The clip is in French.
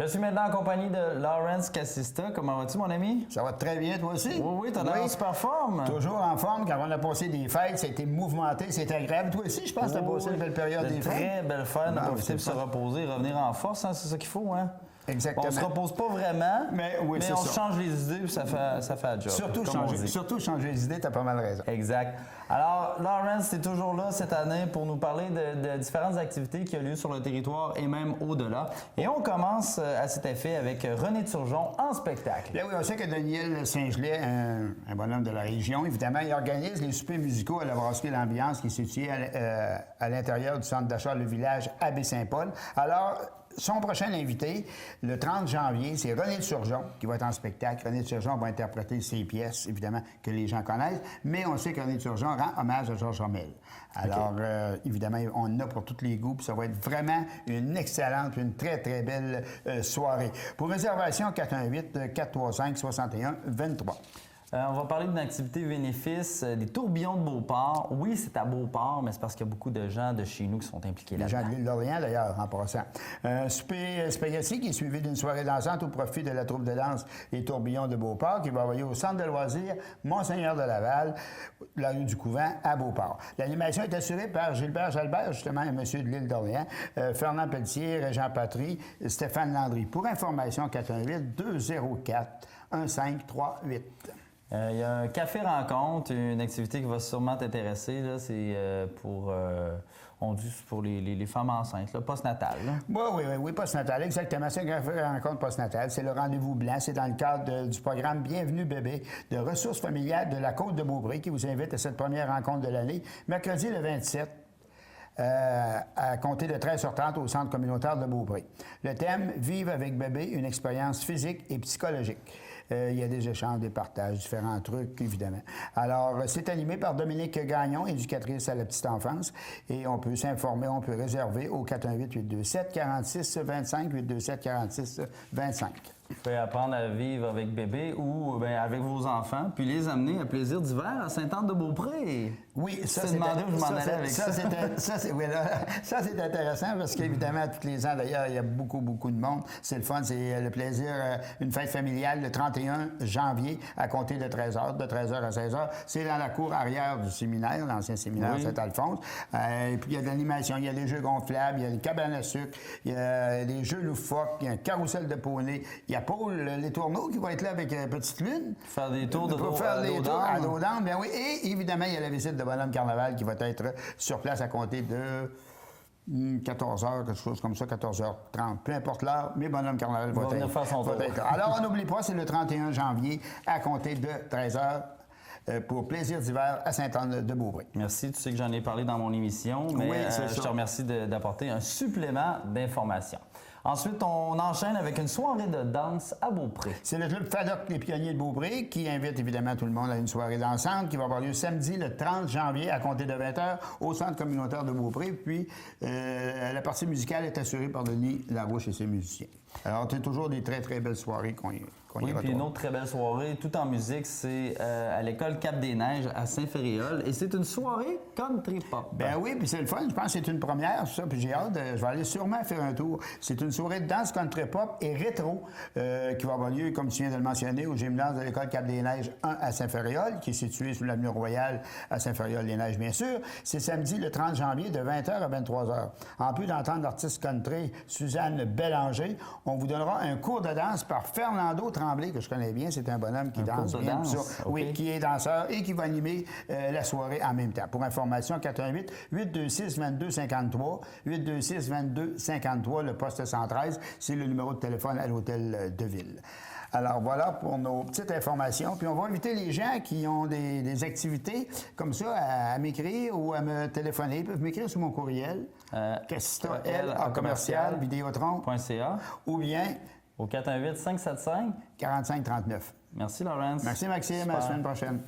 Je suis maintenant en compagnie de Lawrence Cassista. Comment vas-tu, mon ami? Ça va très bien, toi aussi? Oui, t'as l'air en super forme. Toujours en forme. Quand on a passé des fêtes, ça a été mouvementé, c'était agréable. Toi aussi, je pense que tu as passé une belle période des fêtes. Très belle fête. On a profité pour se reposer, revenir en force. Hein, c'est ça qu'il faut, hein? Exactement. On se repose pas vraiment, mais on change les idées et ça fait la job. Surtout changer les idées, tu as pas mal raison. Exact. Alors, Lawrence, tu es toujours là cette année pour nous parler de différentes activités qui ont lieu sur le territoire et même au-delà. Et on commence à cet effet avec René Turgeon en spectacle. Bien oui, on sait que Daniel Saint-Gelais, un bonhomme de la région, évidemment, il organise les soupers musicaux à la brasserie L'Ambiance qui est située à l'intérieur du centre d'achat Le Village à Baie-Saint-Paul. Alors, son prochain invité, le 30 janvier, c'est René Turgeon qui va être en spectacle. René Turgeon va interpréter ses pièces, évidemment, que les gens connaissent, mais on sait que René Turgeon rend hommage à Georges Hamel. Alors, évidemment, on en a pour tous les goûts, puis ça va être vraiment une excellente, une très, très belle soirée. Pour réservation, 418-435-61-23. On va parler d'une activité bénéfice, des tourbillons de Beauport. Oui, c'est à Beauport, mais c'est parce qu'il y a beaucoup de gens de chez nous qui sont impliqués là-dedans. Les gens de l'île d'Orléans, d'ailleurs, en passant. Un souper spaghetti qui est suivi d'une soirée dansante au profit de la troupe de danse Les Tourbillons de Beauport qui va envoyer au centre de loisirs Monseigneur de Laval, la rue du Couvent, à Beauport. L'animation est assurée par Gilbert Jalbert, justement, un monsieur de l'île d'Orléans, Fernand Pelletier, Régent Patry, Stéphane Landry. Pour information, 418-204-1538. Il y a un café rencontre, une activité qui va sûrement t'intéresser. C'est on dit pour les femmes enceintes, post-natal. Oui, post-natal, exactement. C'est un café rencontre post-natal. C'est le rendez-vous blanc. C'est dans le cadre du programme Bienvenue bébé de ressources familiales de la Côte-de-Beaupré qui vous invite à cette première rencontre de l'année, mercredi le 27. À compter de 13h30 au centre communautaire de Beaupré. Le thème « Vivre avec bébé, une expérience physique et psychologique ». Il y a des échanges, des partages, différents trucs, évidemment. Alors, c'est animé par Dominique Gagnon, éducatrice à la petite enfance, et on peut s'informer, on peut réserver au 418-827-4625, 827-4625. Vous pouvez apprendre à vivre avec bébé ou avec vos enfants, puis les amener à Plaisir d'hiver à Sainte-Anne-de-Beaupré. Oui, ça, c'est demandé où je m'en allais avec ça. Ça, c'est intéressant parce qu'évidemment, tous les ans, d'ailleurs, il y a beaucoup de monde. C'est le fun, c'est le plaisir, une fête familiale le 31 janvier à compter de 13h, de 13h à 16h. C'est dans la cour arrière du séminaire, l'ancien séminaire Saint-Alphonse. Et puis, il y a de l'animation, il y a des jeux gonflables, il y a des cabanes à sucre, il y a des jeux loufoques, il y a un carrousel de poney, il y a Paul Les Tourneaux qui va être là avec Petite Lune. Faire des tours de Pour faire des tours à dos d'âne, bien oui. Et évidemment, il y a la visite de Bonhomme Carnaval qui va être sur place à compter de 14h, quelque chose comme ça, 14h30. Peu importe l'heure, mais Bonhomme Carnaval va faire son tour. être. Alors, on n'oublie pas, c'est le 31 janvier à compter de 13h. Pour Plaisir d'hiver à Sainte-Anne-de-Beaupré. Merci. Tu sais que j'en ai parlé dans mon émission, mais je te remercie d'apporter un supplément d'informations. Ensuite, on enchaîne avec une soirée de danse à Beaupré. C'est le club FADOC Les Pionniers de Beaupré qui invite évidemment tout le monde à une soirée dansante qui va avoir lieu samedi le 30 janvier à compter de 20h au centre communautaire de Beaupré. Puis la partie musicale est assurée par Denis Larouche et ses musiciens. Alors, c'est toujours des très, très belles soirées qu'on y retrouve. Oui, puis une autre très belle soirée, tout en musique, c'est à l'école Cap-des-Neiges à Saint-Féréol. Et c'est une soirée country pop. Ben oui, puis c'est le fun. Je pense que c'est une première, ça. Puis j'ai hâte, je vais aller sûrement faire un tour. C'est une soirée de danse country pop et rétro qui va avoir lieu, comme tu viens de le mentionner, au gymnase de l'école Cap-des-Neiges 1 à Saint-Féréol, qui est situé sur l'avenue Royale à Saint-Féréol-les-Neiges, bien sûr. C'est samedi le 30 janvier de 20h à 23h. En plus d'entendre l'artiste country Suzanne Bélanger, on vous donnera un cours de danse par Fernando Tremblay, que je connais bien. C'est un bonhomme qui danse bien. Oui, qui est danseur et qui va animer la soirée en même temps. Pour information, 418-826-2253, 826-2253, le poste 113, c'est le numéro de téléphone à l'hôtel de ville. Alors voilà pour nos petites informations. Puis on va inviter les gens qui ont des activités comme ça à m'écrire ou à me téléphoner. Ils peuvent m'écrire sur mon courriel, Cassista, L@commercial Vidéotron.ca ou bien au 418-575-4539. Merci, Lawrence. Merci, Maxime. Super. À la semaine prochaine.